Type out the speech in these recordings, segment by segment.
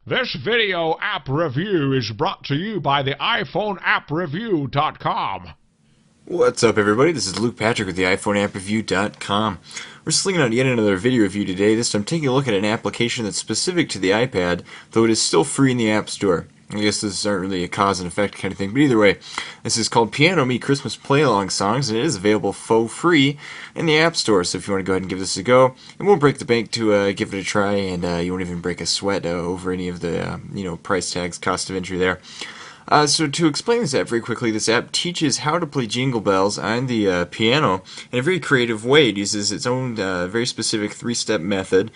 This video app review is brought to you by the iPhone app Review.com. What's up, everybody? This is Luke Patrick with the iPhone app Review.com. We're slinging out yet another video review today. This time taking a look at an application that's specific to the iPad, though it is still free in the App Store. I guess this isn't really a cause and effect kind of thing, but either way, this is called Piano Me Christmas Play-Along Songs, and it is available faux free in the App Store, so if you want to go ahead and give this a go, it won't break the bank to give it a try, and you won't even break a sweat over any of the price tags, cost of entry there. So to explain this app very quickly, this app teaches how to play Jingle Bells on the piano in a very creative way. It uses its own very specific three-step method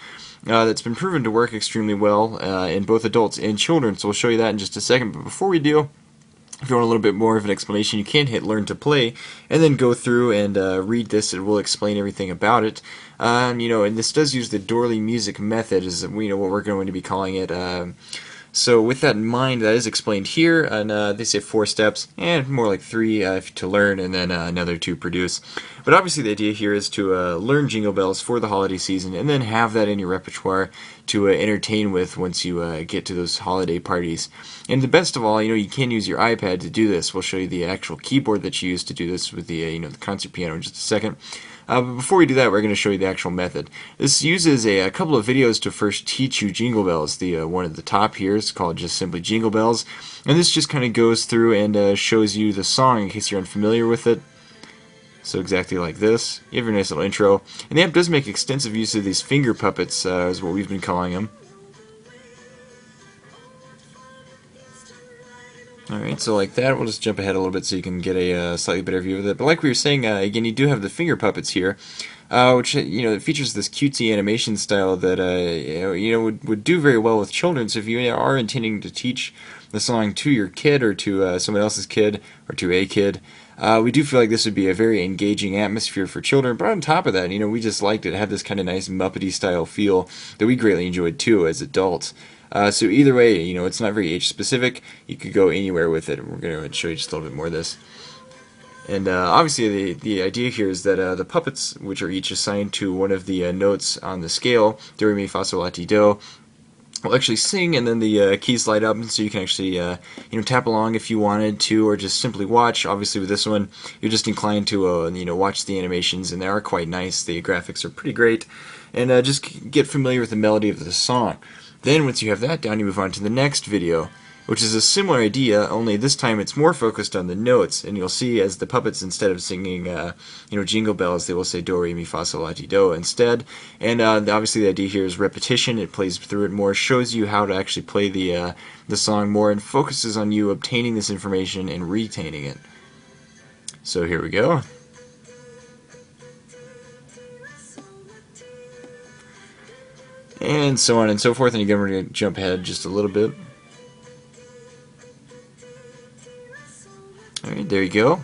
that's been proven to work extremely well in both adults and children, so we'll show you that in just a second. But before we do, if you want a little bit more of an explanation, you can hit Learn to Play and then go through and read this. It will explain everything about it. And this does use the Dorlymusic method, is what we're going to be calling it. So with that in mind, that is explained here, and they say 4 steps, and more like 3 to learn, and then another to produce. But obviously the idea here is to learn Jingle Bells for the holiday season, and then have that in your repertoire to entertain with once you get to those holiday parties. And the best of all, you can use your iPad to do this. We'll show you the actual keyboard that you use to do this with the the concert piano in just a second. But before we do that, we're going to show you the actual method. This uses a couple of videos to first teach you Jingle Bells. The one at the top here is called just simply Jingle Bells, and this just kind of goes through and shows you the song in case you're unfamiliar with it. So exactly like this. You have your nice little intro, and the app does make extensive use of these finger puppets, is what we've been calling them. Alright, so like that, we'll just jump ahead a little bit so you can get a slightly better view of it. But like we were saying, again, you do have the finger puppets here, which it features this cutesy animation style that would do very well with children. So if you are intending to teach the song to your kid or to someone else's kid or to a kid, we do feel like this would be a very engaging atmosphere for children. But on top of that, we just liked it. It had this kind of nice Muppety style feel that we greatly enjoyed too as adults. So either way, it's not very age specific. You could go anywhere with it. We're going to show you just a little bit more of this. And obviously the idea here is that the puppets, which are each assigned to one of the notes on the scale, do, re, mi, fa, sol, la, ti, do, will actually sing, and then the keys light up, and so you can actually tap along if you wanted to, or just simply watch. Obviously with this one, you're just inclined to watch the animations, and they are quite nice. The graphics are pretty great, and just get familiar with the melody of the song. Then once you have that down, you move on to the next video, which is a similar idea, only this time it's more focused on the notes, and you'll see as the puppets, instead of singing Jingle Bells, they will say do, re, mi, fa, sol, la, ti, do instead. And obviously the idea here is repetition. It plays through it more, shows you how to actually play the song more, and focuses on you obtaining this information and retaining it. So here we go. And so on and so forth, and again we're going to jump ahead just a little bit. Alright, there you go.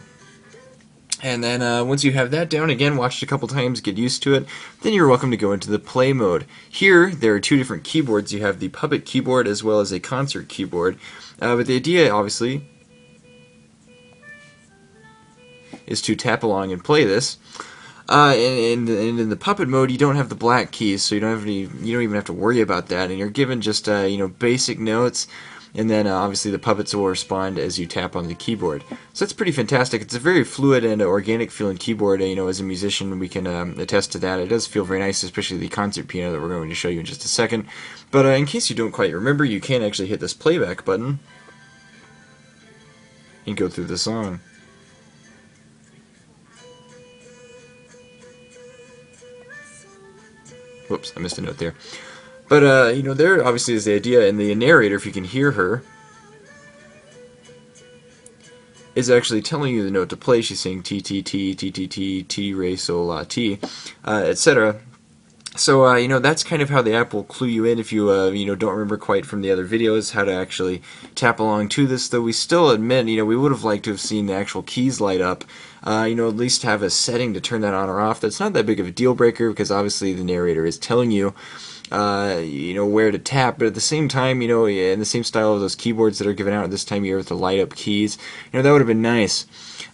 And then once you have that down, again, watch it a couple times, get used to it, then you're welcome to go into the play mode. Here, there are 2 different keyboards. You have the puppet keyboard as well as a concert keyboard. But the idea, obviously, is to tap along and play this. And in the puppet mode, you don't have the black keys, so you don't even have to worry about that, and you're given just basic notes, and then obviously the puppets will respond as you tap on the keyboard. So that's pretty fantastic. It's a very fluid and organic feeling keyboard. As a musician, we can attest to that. It does feel very nice, especially the concert piano that we're going to show you in just a second. But in case you don't quite remember, you can actually hit this playback button and go through the song. Whoops, I missed a note there. But, there obviously is the idea, and the narrator, if you can hear her, is actually telling you the note to play. She's saying T, T, T, T, T, T, T, Re, Sol, La, Ti, etc. So, that's kind of how the app will clue you in if you, don't remember quite from the other videos how to actually tap along to this, though we still admit, we would have liked to have seen the actual keys light up. At least have a setting to turn that on or off. That's not that big of a deal breaker, because obviously the narrator is telling you, where to tap, but at the same time, in the same style of those keyboards that are given out at this time of year with the light up keys, that would have been nice.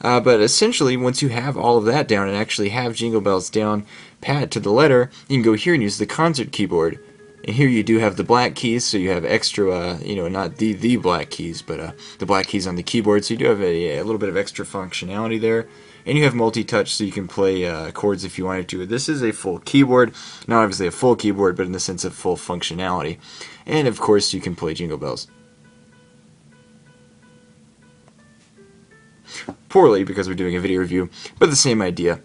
But essentially, once you have all of that down and actually have Jingle Bells down pat to the letter, you can go here and use the concert keyboard. And here you do have the black keys, so you have extra, not the black keys, but the black keys on the keyboard, so you do have a little bit of extra functionality there. And you have multi-touch, so you can play chords if you wanted to. This is a full keyboard, not obviously a full keyboard, but in the sense of full functionality. And of course, you can play Jingle Bells. Poorly, because we're doing a video review, but the same idea.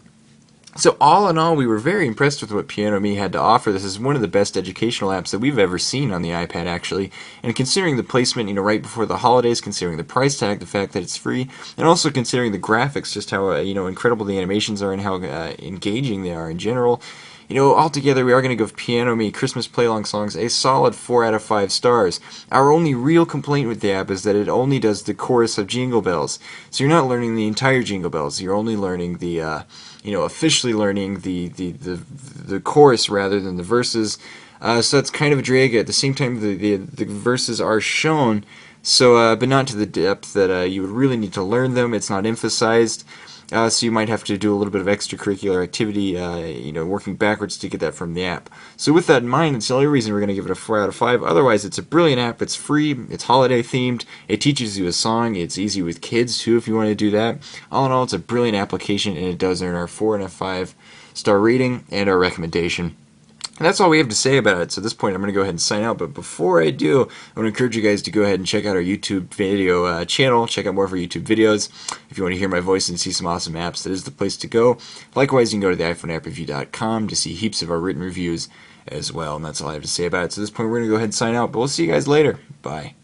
So all in all, we were very impressed with what Piano Me had to offer. This is one of the best educational apps that we've ever seen on the iPad, actually. And considering the placement, right before the holidays, considering the price tag, the fact that it's free, and also considering the graphics, just how incredible the animations are and how engaging they are in general. Altogether, we are going to give Piano Me Christmas Play-Along Songs a solid 4 out of 5 stars. Our only real complaint with the app is that it only does the chorus of Jingle Bells. So you're not learning the entire Jingle Bells. You're only learning the, officially learning the chorus rather than the verses. So that's kind of a drag. At the same time, the verses are shown, so but not to the depth that you would really need to learn them. It's not emphasized. So you might have to do a little bit of extracurricular activity, working backwards to get that from the app. So with that in mind, it's the only reason we're going to give it a 4 out of 5. Otherwise, it's a brilliant app. It's free. It's holiday themed. It teaches you a song. It's easy with kids too if you want to do that. All in all, it's a brilliant application, and it does earn our 4 and a 5 star rating and our recommendation. And that's all we have to say about it. So at this point, I'm going to go ahead and sign out. But before I do, I want to encourage you guys to go ahead and check out our YouTube video channel. Check out more of our YouTube videos. If you want to hear my voice and see some awesome apps, that is the place to go. Likewise, you can go to the iPhoneAppReview.com to see heaps of our written reviews as well. And that's all I have to say about it. So at this point, we're going to go ahead and sign out. But we'll see you guys later. Bye.